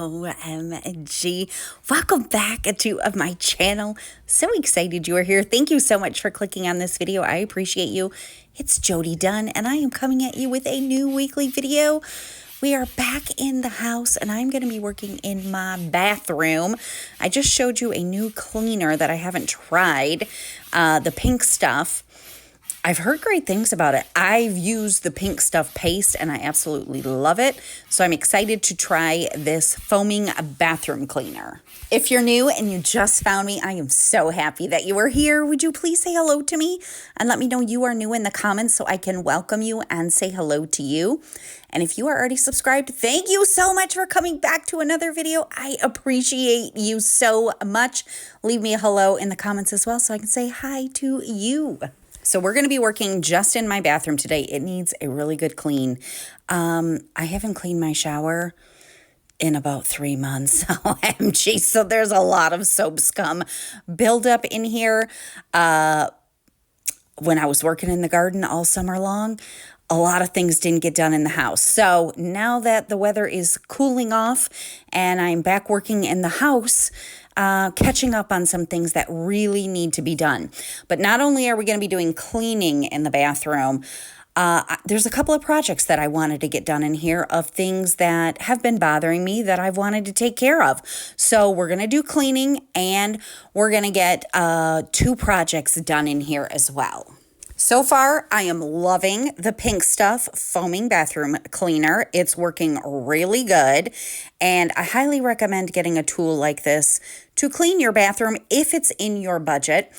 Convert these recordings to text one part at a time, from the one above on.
OMG. Welcome back to my channel. So excited you are here. Thank you so much for clicking on this video. I appreciate you. It's Jody Dunn, and I am coming at you with a new weekly video. We are back in the house, and I'm going to be working in my bathroom. I just showed you a new cleaner that I haven't tried, the pink stuff. I've heard great things about it. I've used the pink stuff paste and I absolutely love it. So I'm excited to try this foaming bathroom cleaner. If you're new and you just found me, I am so happy that you are here. Would you please say hello to me and let me know you are new in the comments so I can welcome you and say hello to you. And if you are already subscribed, thank you so much for coming back to another video. I appreciate you so much. Leave me a hello in the comments as well so I can say hi to you. So we're going to be working just in my bathroom today. It needs a really good clean. I haven't cleaned my shower in about 3 months. OMG. So there's a lot of soap scum buildup in here. When I was working in the garden all summer long, a lot of things didn't get done in the house. So now that the weather is cooling off and I'm back working in the house, catching up on some things that really need to be done. But not only are we going to be doing cleaning in the bathroom, there's a couple of projects that I wanted to get done in here of things that have been bothering me that I've wanted to take care of. So we're going to do cleaning and we're going to get 2 projects done in here as well. So far, I am loving the pink stuff foaming bathroom cleaner. It's working really good, and I highly recommend getting a tool like this to clean your bathroom if it's in your budget.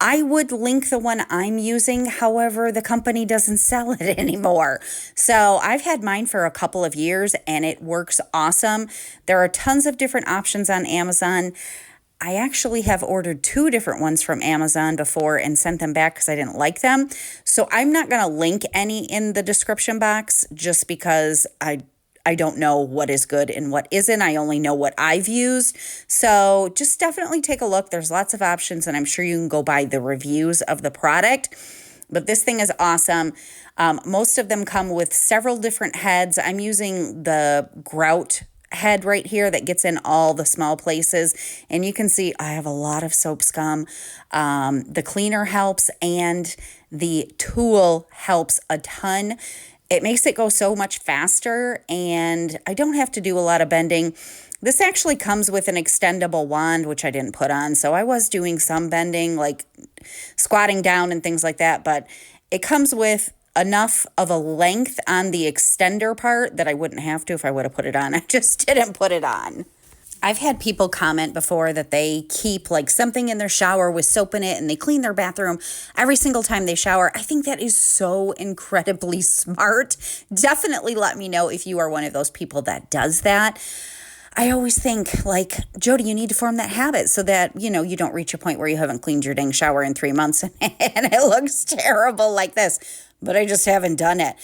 I would link the one I'm using, however, the company doesn't sell it anymore. So I've had mine for a couple of years, and it works awesome. There are tons of different options on Amazon. I actually have ordered 2 different ones from Amazon before and sent them back because I didn't like them. So I'm not going to link any in the description box just because I don't know what is good and what isn't. I only know what I've used. So just definitely take a look. There's lots of options, and I'm sure you can go by the reviews of the product. But this thing is awesome. Most of them come with several different heads. I'm using the Grout head right here that gets in all the small places, and you can see I have a lot of soap scum. The cleaner helps and the tool helps a ton. It makes it go so much faster, and I don't have to do a lot of bending. This actually comes with an extendable wand, which I didn't put on, so I was doing some bending, like squatting down and things like that, but it comes with enough of a length on the extender part that I wouldn't have to if I would have put it on. I just didn't put it on. I've had people comment before that they keep like something in their shower with soap in it and they clean their bathroom every single time they shower. I think that is so incredibly smart. Definitely let me know if you are one of those people that does that. I always think, like, Jody, you need to form that habit so that, you know, you don't reach a point where you haven't cleaned your dang shower in 3 months and it looks terrible like this. But I just haven't done it.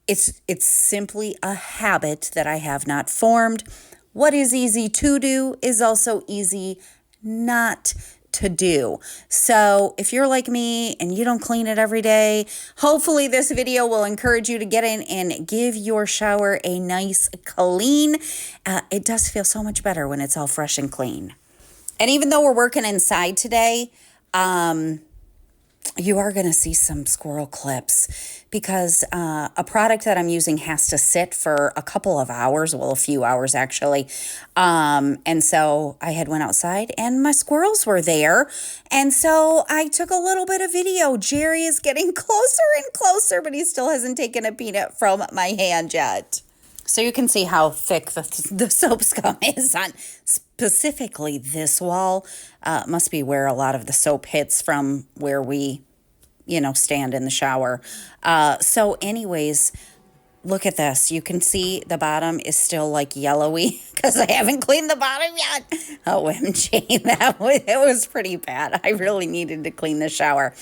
It's simply a habit that I have not formed. What is easy to do is also easy not to do. So if you're like me and you don't clean it every day, hopefully this video will encourage you to get in and give your shower a nice clean. It does feel so much better when it's all fresh and clean. And even though we're working inside today, you are going to see some squirrel clips because a product that I'm using has to sit for a couple of hours, well, a few hours actually. And so I had went outside and my squirrels were there. And so I took a little bit of video. Jerry is getting closer and closer, but he still hasn't taken a peanut from my hand yet. So you can see how thick the soap scum is on specifically this wall. Must be where a lot of the soap hits from where we, you know, stand in the shower. So anyways, look at this. You can see the bottom is still like yellowy because I haven't cleaned the bottom yet. OMG, it was pretty bad. I really needed to clean the shower.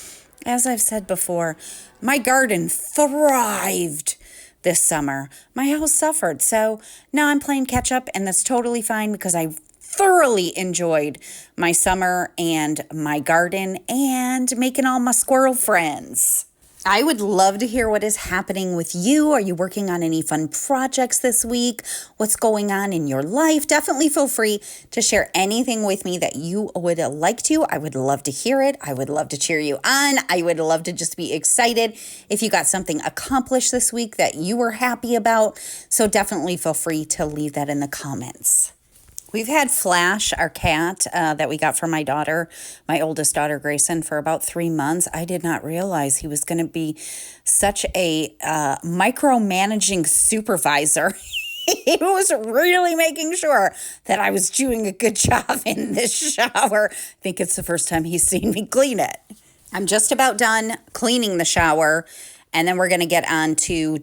As I've said before, my garden thrived this summer. My house suffered. So now I'm playing catch up, and that's totally fine because I thoroughly enjoyed my summer and my garden and making all my squirrel friends. I would love to hear what is happening with you. Are you working on any fun projects this week? What's going on in your life? Definitely feel free to share anything with me that you would like to. I would love to hear it. I would love to cheer you on. I would love to just be excited if you got something accomplished this week that you were happy about. So definitely feel free to leave that in the comments. We've had Flash, our cat, that we got from my daughter, my oldest daughter, Grayson, for about 3 months. I did not realize he was going to be such a micromanaging supervisor. He was really making sure that I was doing a good job in this shower. I think it's the first time he's seen me clean it. I'm just about done cleaning the shower. And then we're going to get on to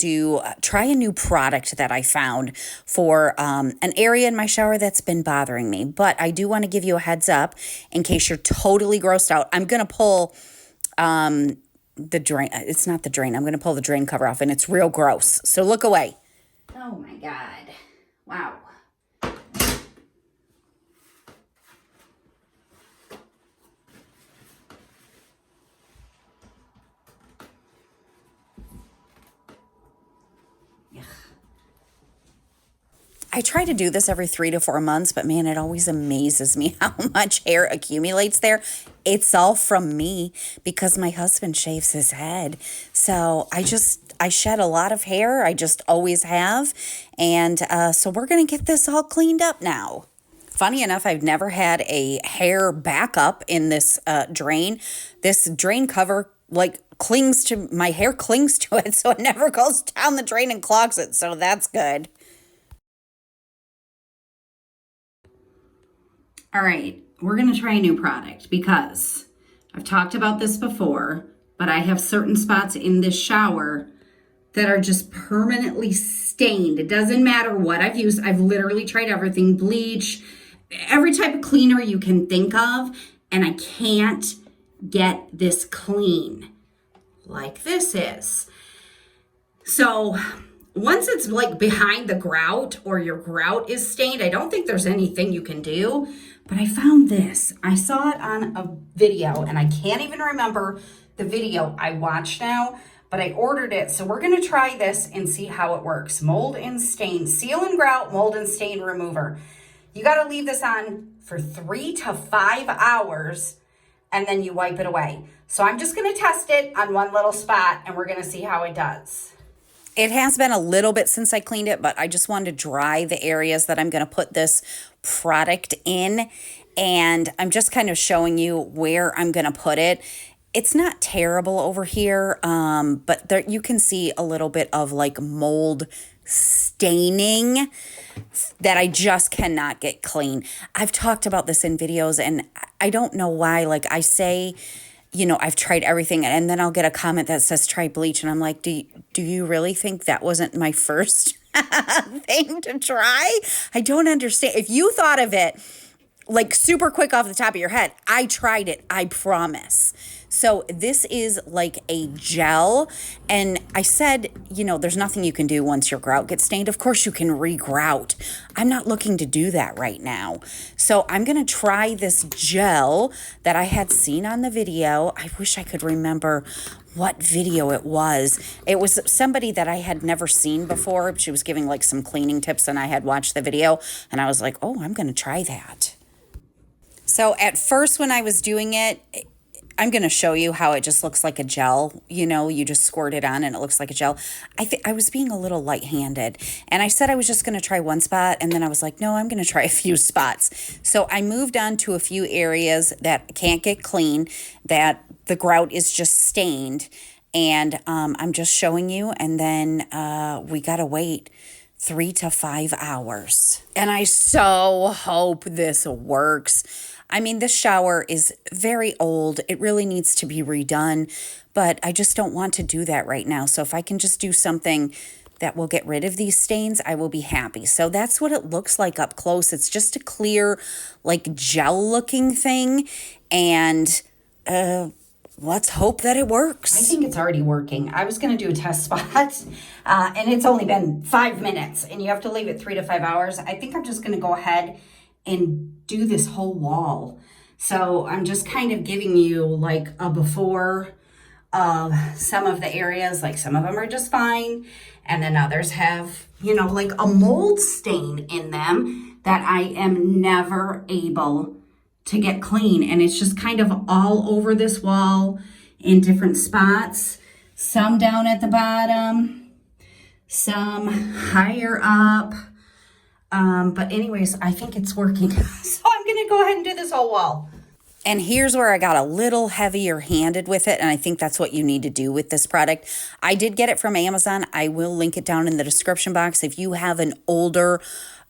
try a new product that I found for an area in my shower that's been bothering me. But I do want to give you a heads up in case you're totally grossed out. I'm going to pull the drain. It's not the drain. I'm going to pull the drain cover off, and it's real gross. So look away. Oh, my God. Wow. I try to do this every 3 to 4 months, but man, it always amazes me how much hair accumulates there. It's all from me because my husband shaves his head. So I shed a lot of hair. I just always have. And so we're going to get this all cleaned up now. Funny enough, I've never had a hair backup in this drain. This drain cover clings to my hair, clings to it, so it never goes down the drain and clogs it. So that's good. All right, we're going to try a new product because I've talked about this before, but I have certain spots in this shower that are just permanently stained. It doesn't matter what I've used. I've literally tried everything, bleach, every type of cleaner you can think of, and I can't get this clean like this is. So once it's behind the grout or your grout is stained, I don't think there's anything you can do. But I found this. I saw it on a video, and I can't even remember the video I watched now, but I ordered it. So we're going to try this and see how it works. Mold and stain, seal and grout, mold and stain remover. You got to leave this on for 3 to 5 hours, and then you wipe it away. So I'm just going to test it on one little spot, and we're going to see how it does. It has been a little bit since I cleaned it, but I just wanted to dry the areas that I'm going to put this product in. And I'm just kind of showing you where I'm going to put it. It's not terrible over here, but there, you can see a little bit of mold staining that I just cannot get clean. I've talked about this in videos, and I don't know why. I say, I've tried everything, and then I'll get a comment that says try bleach, and I'm like, do you really think that wasn't my first thing to try? I don't understand. If you thought of it super quick off the top of your head, I tried it, I promise. So this is a gel, and I said, there's nothing you can do once your grout gets stained. Of course you can re-grout. I'm not looking to do that right now. So I'm going to try this gel that I had seen on the video. I wish I could remember what video it was. It was somebody that I had never seen before. She was giving some cleaning tips, and I had watched the video, and I was like, oh, I'm going to try that. So at first when I was doing it, I'm going to show you how it just looks like a gel. You just squirt it on and it looks like a gel. I was being a little light-handed, and I said I was just going to try one spot, and then I was like, no, I'm going to try a few spots. So I moved on to a few areas that can't get clean, that the grout is just stained, and I'm just showing you, and then we got to wait 3 to 5 hours. And I so hope this works. I mean, this shower is very old. It really needs to be redone, but I just don't want to do that right now. So if I can just do something that will get rid of these stains, I will be happy. So that's what it looks like up close. It's just a clear, gel-looking thing, and let's hope that it works. I think it's already working. I was going to do a test spot, and it's only been 5 minutes, and you have to leave it 3 to 5 hours. I think I'm just going to go ahead and do this whole wall. So I'm just kind of giving you a before, of some of the areas. Like some of them are just fine, and then others have, you know, like a mold stain in them that I am never able to get clean. And it's just kind of all over this wall in different spots. Some down at the bottom, some higher up. But anyways, I think it's working. So I'm going to go ahead and do this whole wall. And here's where I got a little heavier handed with it. And I think that's what you need to do with this product. I did get it from Amazon. I will link it down in the description box. If you have an older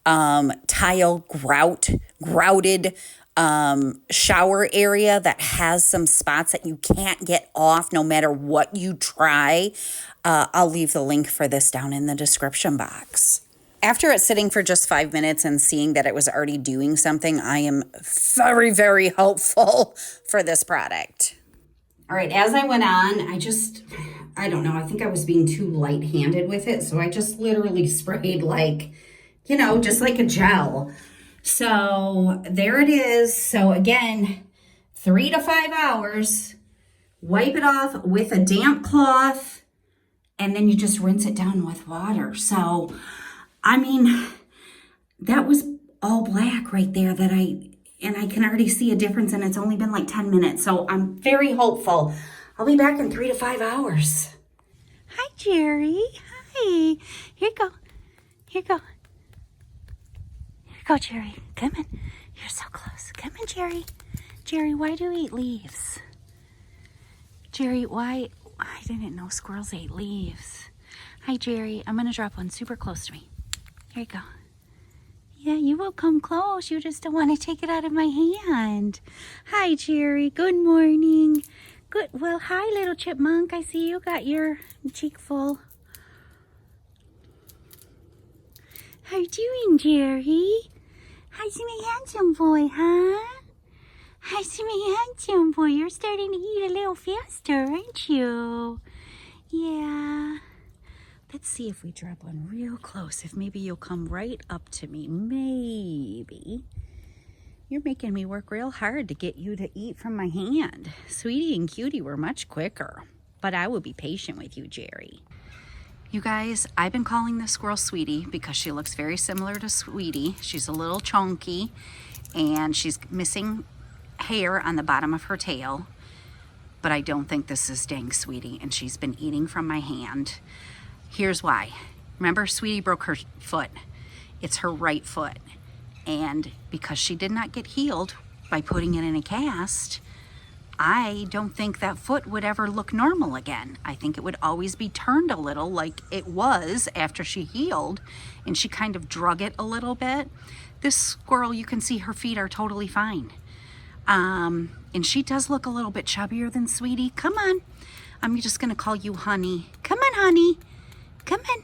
tile grouted shower area that has some spots that you can't get off no matter what you try, I'll leave the link for this down in the description box. After it sitting for just 5 minutes and seeing that it was already doing something, I am very, very hopeful for this product. All right, as I went on, I don't know, I think I was being too light-handed with it, so I just literally sprayed like, you know, just like a gel. So there it is. So again, 3 to 5 hours, wipe it off with a damp cloth, and then you just rinse it down with water. So I mean, that was all black right there and I can already see a difference, and it's only been like 10 minutes. So I'm very hopeful. I'll be back in 3 to 5 hours. Hi, Jerry. Hi. Here you go. Here you go. Here you go, Jerry. Come in. You're so close. Come in, Jerry. Jerry, why do you eat leaves? Jerry, why? I didn't know squirrels ate leaves. Hi, Jerry. I'm going to drop one super close to me. Here you go. Yeah, you will come close. You just don't want to take it out of my hand. Hi, Jerry. Good morning. Good. Well, hi, little chipmunk. I see you got your cheek full. How you doing, Jerry? How's my handsome boy, huh? How's my handsome boy? You're starting to eat a little faster, aren't you? Yeah. Let's see if we drop one real close. If maybe you'll come right up to me. Maybe. You're making me work real hard to get you to eat from my hand. Sweetie and Cutie were much quicker. But I will be patient with you, Jerry. You guys, I've been calling this squirrel Sweetie because she looks very similar to Sweetie. She's a little chunky and she's missing hair on the bottom of her tail. But I don't think this is dang Sweetie, and she's been eating from my hand. Here's why. Remember, Sweetie broke her foot. It's her right foot. And because she did not get healed by putting it in a cast, I don't think that foot would ever look normal again. I think it would always be turned a little like it was after she healed, and she kind of drug it a little bit. This squirrel, you can see her feet are totally fine. And she does look a little bit chubbier than Sweetie. Come on. I'm just going to call you Honey. Come on, Honey. Come in.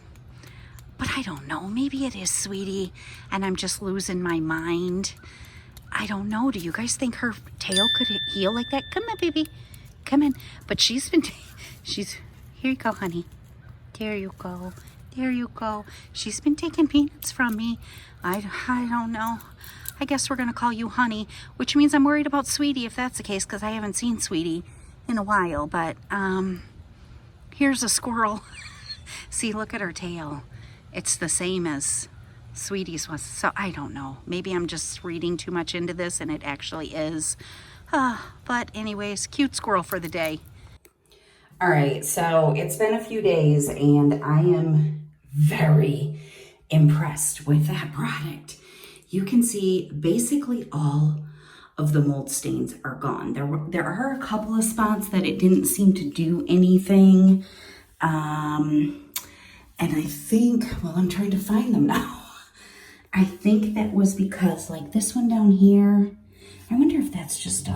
But I don't know. Maybe it is Sweetie, and I'm just losing my mind. I don't know. Do you guys think her tail could heal like that? Come on, baby. Come in. But she's been... Here you go, honey. There you go. There you go. She's been taking peanuts from me. I don't know. I guess we're going to call you Honey, which means I'm worried about Sweetie if that's the case, because I haven't seen Sweetie in a while. But here's a squirrel. See, look at her tail. It's the same as Sweetie's was. So I don't know. Maybe I'm just reading too much into this and it actually is. But anyways, cute squirrel for the day. All right, so it's been a few days and I am very impressed with that product. You can see basically all of the mold stains are gone. There are a couple of spots that it didn't seem to do anything. And I think, well, I'm trying to find them now. I think that was because like this one down here, I wonder if that's just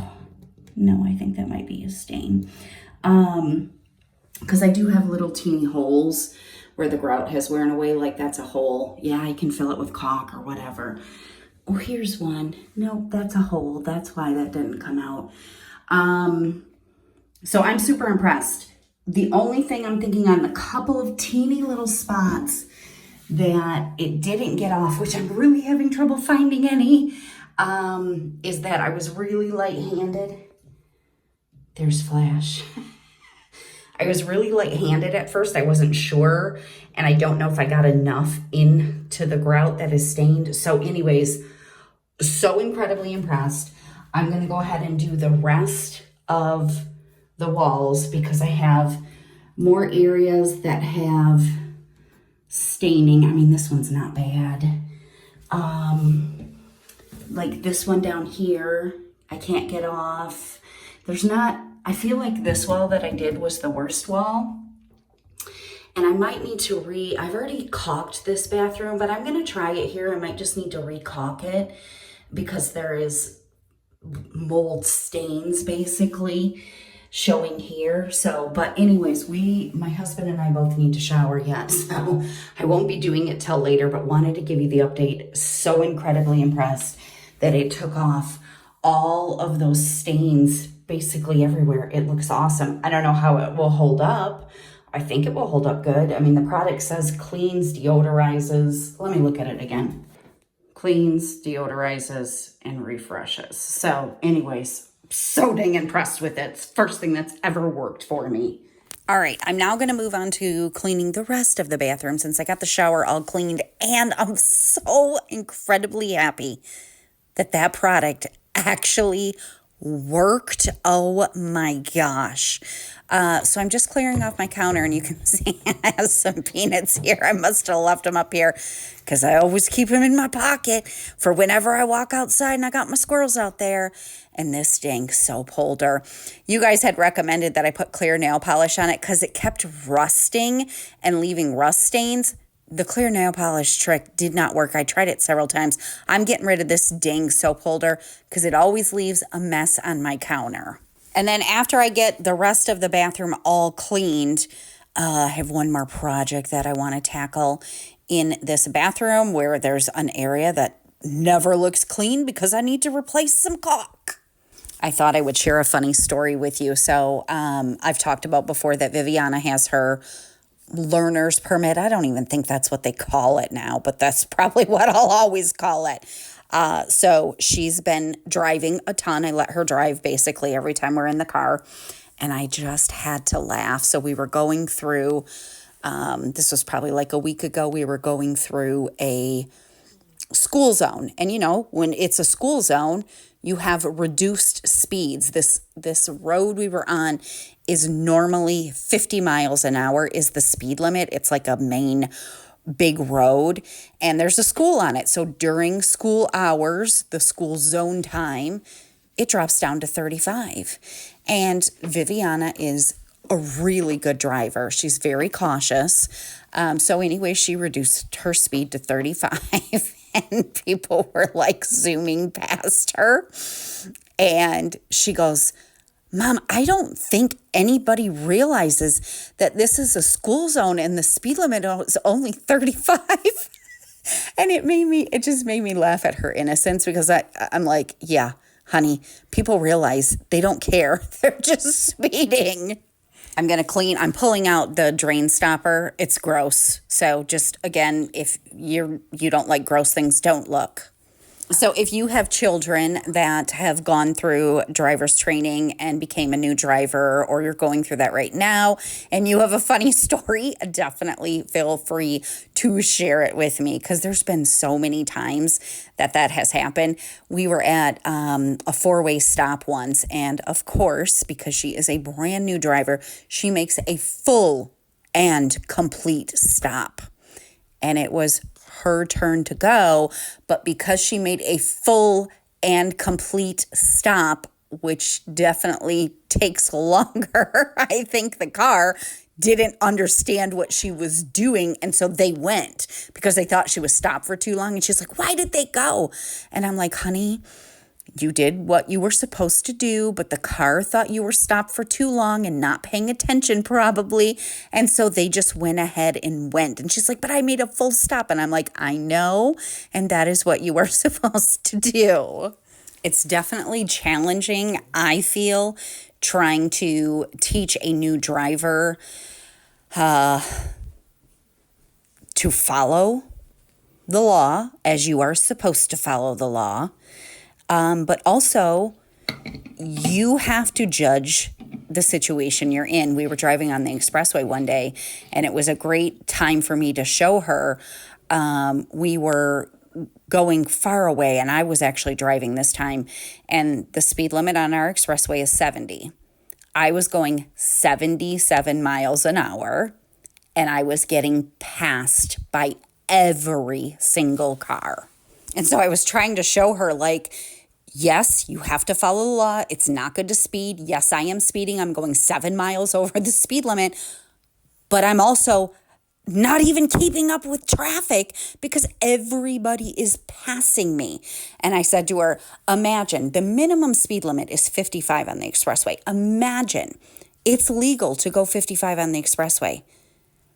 no, I think that might be a stain. Because I do have little teeny holes where the grout has worn away, like that's a hole. Yeah, I can fill it with caulk or whatever. Oh, here's one. Nope, that's a hole. That's why that didn't come out. So I'm super impressed. The only thing I'm thinking on the couple of teeny little spots that it didn't get off, which I'm really having trouble finding any, is that I was really light-handed. There's Flash. I was really light-handed at first. I wasn't sure, and I don't know if I got enough into the grout that is stained. So anyways, so incredibly impressed. I'm going to go ahead and do the rest of the walls because I have more areas that have staining. I mean, this one's not bad. Like this one down here, I can't get off. There's not, I feel like this wall that I did was the worst wall. And I might need to I've already caulked this bathroom, but I'm going to try it here. I might just need to re-caulk it because there is mold stains basically showing here. So, but anyways, my husband and I both need to shower yet. So I won't be doing it till later, but wanted to give you the update. So incredibly impressed that it took off all of those stains basically everywhere. It looks awesome. I don't know how it will hold up. I think it will hold up good. I mean, the product says cleans, deodorizes. Let me look at it again. Cleans, deodorizes, and refreshes. So anyways, so dang impressed with it. It's the first thing that's ever worked for me. All right, I'm now going to move on to cleaning the rest of the bathroom since I got the shower all cleaned, and I'm so incredibly happy that that product actually worked. Oh my gosh. So I'm just clearing off my counter, and you can see I have some peanuts here. I must have left them up here because I always keep them in my pocket for whenever I walk outside and I got my squirrels out there. And this dang soap holder. You guys had recommended that I put clear nail polish on it because it kept rusting and leaving rust stains. The clear nail polish trick did not work. I tried it several times. I'm getting rid of this dang soap holder because it always leaves a mess on my counter. And then after I get the rest of the bathroom all cleaned, I have one more project that I want to tackle in this bathroom where there's an area that never looks clean because I need to replace some caulk. I thought I would share a funny story with you. So I've talked about before that Viviana has her learner's permit. I don't even think that's what they call it now, but that's probably what I'll always call it. So she's been driving a ton. I let her drive basically every time we're in the car. And I just had to laugh. So we were going through, this was probably like a week ago, we were going through a school zone. And you know, when it's a school zone, you have reduced speeds. This road we were on is normally 50 miles an hour is the speed limit. It's like a main big road, and there's a school on it. So during school hours, the school zone time, it drops down to 35. And Viviana is a really good driver. She's very cautious. So anyway, she reduced her speed to 35. And people were like zooming past her. And she goes, Mom, I don't think anybody realizes that this is a school zone and the speed limit is only 35. And it just made me laugh at her innocence because I'm like, yeah, honey, people realize they don't care. They're just speeding. I'm pulling out the drain stopper. It's gross. So just, again, if you don't like gross things, don't look. So if you have children that have gone through driver's training and became a new driver, or you're going through that right now, and you have a funny story, definitely feel free to share it with me because there's been so many times that has happened. We were at a four-way stop once, and of course, because she is a brand new driver, she makes a full and complete stop. And it was her turn to go, but because she made a full and complete stop, which definitely takes longer, I think the car didn't understand what she was doing, and so they went because they thought she was stopped for too long. And she's like, why did they go? And I'm like, honey, you did what you were supposed to do, but the car thought you were stopped for too long and not paying attention probably. And so they just went ahead and went. And she's like, but I made a full stop. And I'm like, I know. And that is what you were supposed to do. It's definitely challenging, I feel, trying to teach a new driver to follow the law as you are supposed to follow the law. But also, you have to judge the situation you're in. We were driving on the expressway one day, and it was a great time for me to show her. We were going far away, and I was actually driving this time, and the speed limit on our expressway is 70. I was going 77 miles an hour, and I was getting passed by every single car. And so I was trying to show her, like, yes, you have to follow the law. It's not good to speed. Yes, I am speeding. I'm going 7 miles over the speed limit, but I'm also not even keeping up with traffic because everybody is passing me. And I said to her, imagine the minimum speed limit is 55 on the expressway. Imagine it's legal to go 55 on the expressway.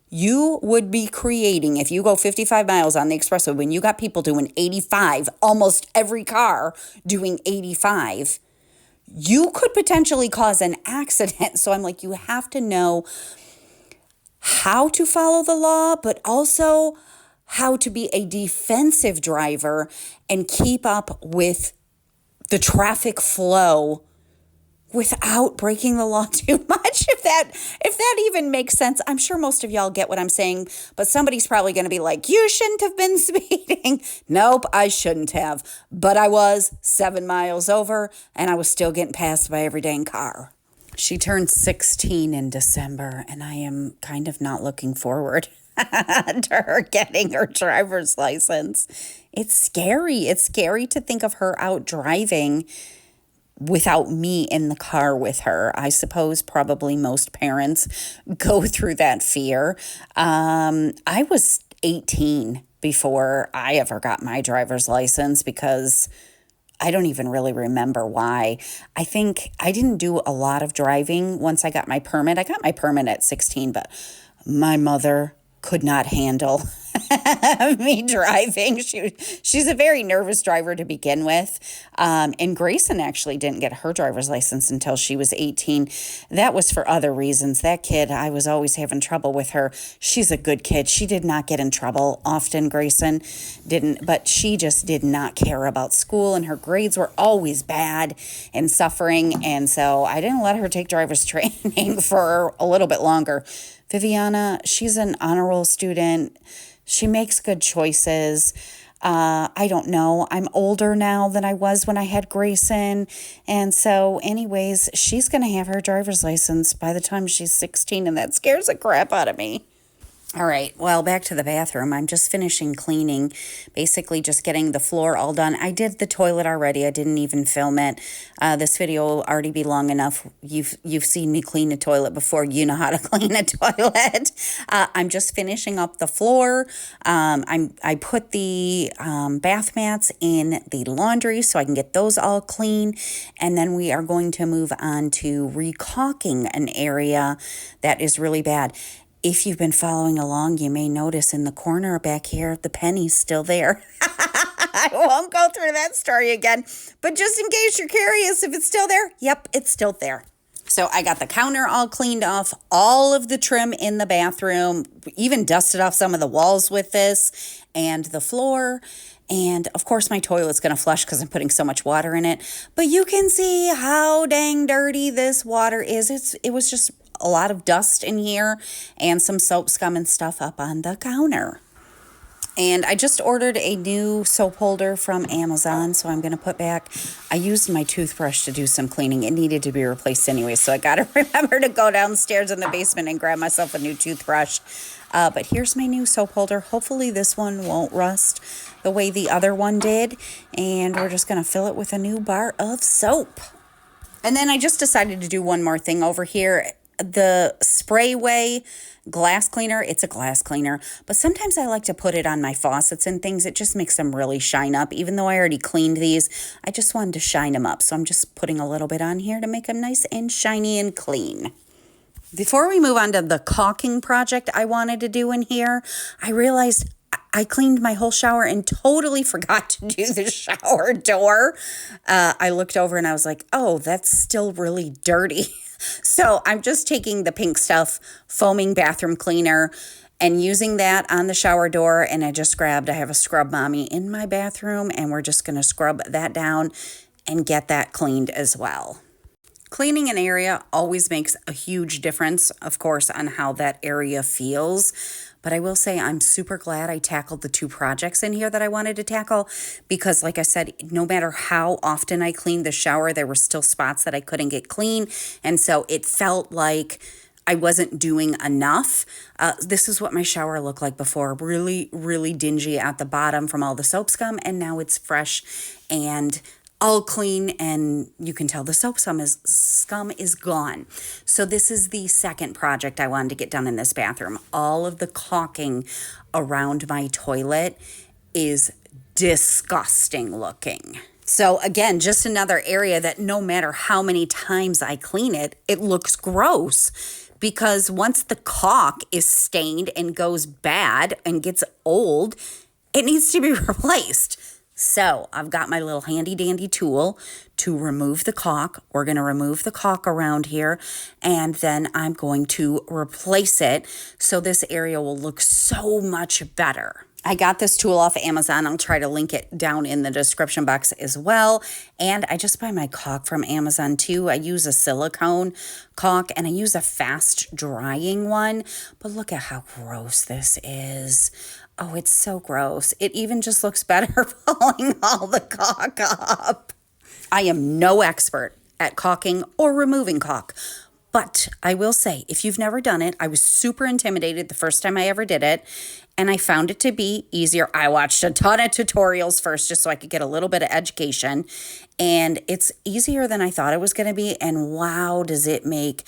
You would be creating, if you go 55 miles on the expressway, when you got people doing 85, almost every car doing 85, you could potentially cause an accident. So I'm like, you have to know how to follow the law, but also how to be a defensive driver and keep up with the traffic flow without breaking the law too much. If that even makes sense. I'm sure most of y'all get what I'm saying, but somebody's probably going to be like, you shouldn't have been speeding. Nope, I shouldn't have. But I was 7 miles over, and I was still getting passed by every dang car. She turned 16 in December, and I am kind of not looking forward to her getting her driver's license. It's scary. It's scary to think of her out driving without me in the car with her. I suppose probably most parents go through that fear. I was 18 before I ever got my driver's license because I don't even really remember why. I think I didn't do a lot of driving once I got my permit. I got my permit at 16, but my mother could not handle me driving. She's a very nervous driver to begin with. And Grayson actually didn't get her driver's license until she was 18. That was for other reasons. That kid, I was always having trouble with her. She's a good kid. She did not get in trouble often. Grayson didn't, but she just did not care about school, and her grades were always bad and suffering. And so I didn't let her take driver's training for a little bit longer. Viviana, she's an honor roll student. She makes good choices. I don't know. I'm older now than I was when I had Grayson. And so anyways, she's going to have her driver's license by the time she's 16, and that scares the crap out of me. All right, well, back to the bathroom. I'm just finishing cleaning, basically just getting the floor all done. I did the toilet already. I didn't even film it. This video will already be long enough. You've seen me clean a toilet before. You know how to clean a toilet. I'm just finishing up the floor. I put the bath mats in the laundry so I can get those all clean. And then we are going to move on to recaulking an area that is really bad. If you've been following along, you may notice in the corner back here, the penny's still there. I won't go through that story again, but just in case you're curious if it's still there, yep, it's still there. So I got the counter all cleaned off, all of the trim in the bathroom, even dusted off some of the walls with this, and the floor. And of course, my toilet's going to flush because I'm putting so much water in it. But you can see how dang dirty this water is. It was just a lot of dust in here and some soap scum and stuff up on the counter. And I just ordered a new soap holder from Amazon, so I'm going to put back. I used my toothbrush to do some cleaning. It needed to be replaced anyway, so I got to remember to go downstairs in the basement and grab myself a new toothbrush. But here's my new soap holder. Hopefully this one won't rust the way the other one did. And we're just going to fill it with a new bar of soap. And then I just decided to do one more thing over here. The Sprayway glass cleaner, it's a glass cleaner, but sometimes I like to put it on my faucets and things. It just makes them really shine up. Even though I already cleaned these, I just wanted to shine them up. So I'm just putting a little bit on here to make them nice and shiny and clean. Before we move on to the caulking project I wanted to do in here, I realized I cleaned my whole shower and totally forgot to do the shower door. I looked over and I was like, oh, that's still really dirty. So I'm just taking the pink stuff, foaming bathroom cleaner, and using that on the shower door. And I have a Scrub Mommy in my bathroom, and we're just going to scrub that down and get that cleaned as well. Cleaning an area always makes a huge difference, of course, on how that area feels. But I will say I'm super glad I tackled the 2 projects in here that I wanted to tackle because, like I said, no matter how often I cleaned the shower, there were still spots that I couldn't get clean. And so it felt like I wasn't doing enough. This is what my shower looked like before. Really, really dingy at the bottom from all the soap scum. And now it's fresh and all clean, and you can tell the soap scum is gone. So this is the second project I wanted to get done in this bathroom. All of the caulking around my toilet is disgusting looking. So again, just another area that no matter how many times I clean it, it looks gross. Because once the caulk is stained and goes bad and gets old, it needs to be replaced. So I've got my little handy dandy tool to remove the caulk. We're going to remove the caulk around here, and then I'm going to replace it so this area will look so much better. I got this tool off Amazon. I'll try to link it down in the description box as well. And I just buy my caulk from Amazon too. I use a silicone caulk and I use a fast drying one. But look at how gross this is. Oh, it's so gross. It even just looks better pulling all the caulk up. I am no expert at caulking or removing caulk. But I will say, if you've never done it, I was super intimidated the first time I ever did it. And I found it to be easier. I watched a ton of tutorials first just so I could get a little bit of education. And it's easier than I thought it was going to be. And wow, does it make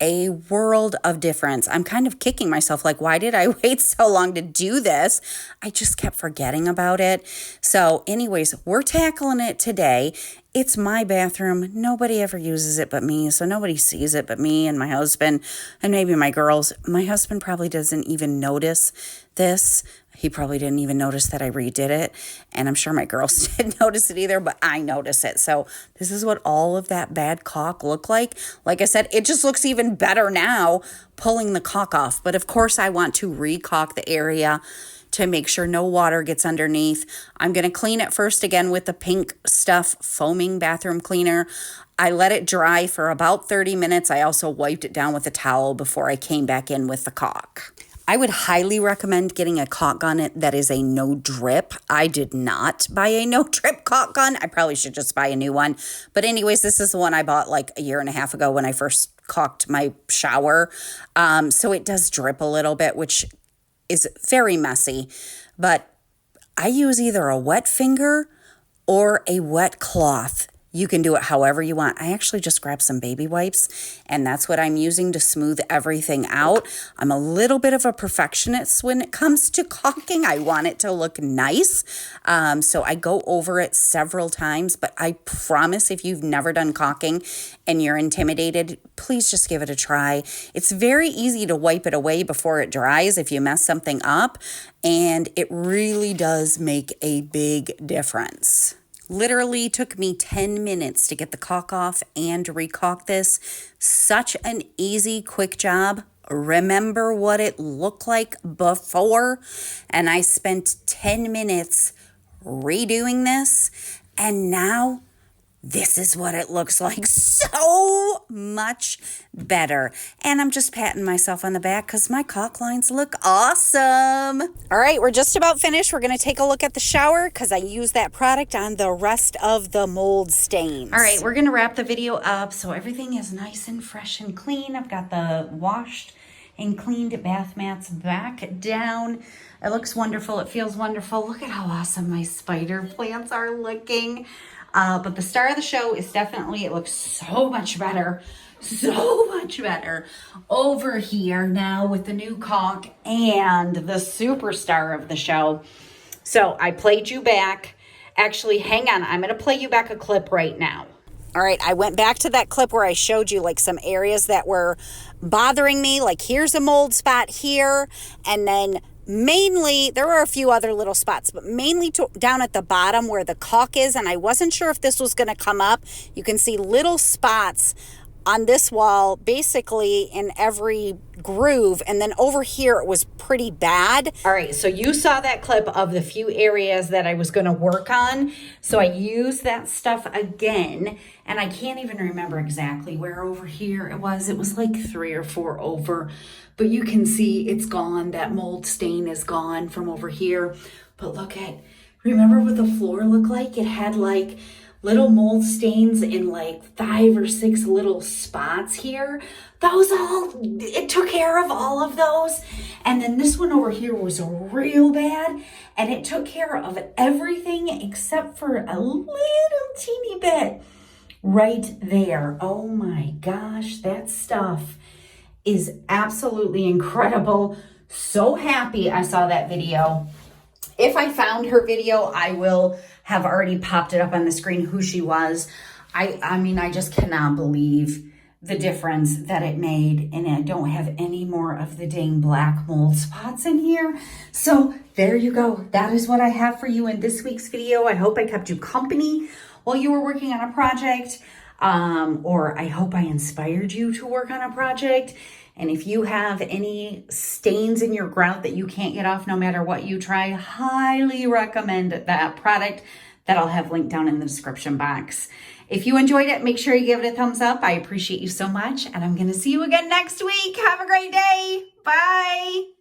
a world of difference. I'm kind of kicking myself like, why did I wait so long to do this? I just kept forgetting about it. So anyways, we're tackling it today. It's my bathroom. Nobody ever uses it but me. So nobody sees it but me and my husband and maybe my girls. My husband probably doesn't even notice this. He probably didn't even notice that I redid it. And I'm sure my girls didn't notice it either, but I notice it. So this is what all of that bad caulk looked like. Like I said, it just looks even better now pulling the caulk off. But of course, I want to re-caulk the area to make sure no water gets underneath. I'm going to clean it first again with the Pink Stuff foaming bathroom cleaner. I let it dry for about 30 minutes. I also wiped it down with a towel before I came back in with the caulk. I would highly recommend getting a caulk gun that is a no drip. I did not buy a no drip caulk gun. I probably should just buy a new one. But anyways, this is the one I bought like a year and a half ago when I first caulked my shower. So it does drip a little bit, which is very messy. But I use either a wet finger or a wet cloth. You can do it however you want. I actually just grabbed some baby wipes, and that's what I'm using to smooth everything out. I'm a little bit of a perfectionist when it comes to caulking. I want it to look nice, so I go over it several times, but I promise if you've never done caulking and you're intimidated, please just give it a try. It's very easy to wipe it away before it dries if you mess something up, and it really does make a big difference. Literally took me 10 minutes to get the caulk off and re-caulk this. Such an easy, quick job. Remember what it looked like before? And I spent 10 minutes redoing this. And now this is what it looks like. So much better. And I'm just patting myself on the back because my caulk lines look awesome. All right, we're just about finished. We're going to take a look at the shower because I use that product on the rest of the mold stains. All right, we're going to wrap the video up so everything is nice and fresh and clean. I've got the washed and cleaned bath mats back down. It looks wonderful. It feels wonderful. Look at how awesome my spider plants are looking. But the star of the show is definitely, it looks so much better over here now with the new caulk and the superstar of the show. So I played you back. Actually, hang on. I'm going to play you back a clip right now. All right, I went back to that clip where I showed you like some areas that were bothering me. Like here's a mold spot here, and then mainly, there were a few other little spots, but mainly down at the bottom where the caulk is, and I wasn't sure if this was going to come up. You can see little spots on this wall, basically in every groove. And then over here, it was pretty bad. All right, so you saw that clip of the few areas that I was gonna work on. So I used that stuff again, and I can't even remember exactly where over here it was. It was like 3 or 4 over, but you can see it's gone. That mold stain is gone from over here. But look at, remember what the floor looked like? It had like little mold stains in like 5 or 6 little spots here. Those all, it took care of all of those. And then this one over here was real bad, and it took care of everything except for a little teeny bit right there. Oh my gosh, that stuff is absolutely incredible. So happy I saw that video. If I found her video, I will have already popped it up on the screen who she was. I mean, I just cannot believe the difference that it made, and I don't have any more of the dang black mold spots in here. So there you go. That is what I have for you in this week's video. I hope I kept you company while you were working on a project, or I hope I inspired you to work on a project. And if you have any stains in your grout that you can't get off no matter what you try, highly recommend that product that I'll have linked down in the description box. If you enjoyed it, make sure you give it a thumbs up. I appreciate you so much, and I'm going to see you again next week. Have a great day. Bye.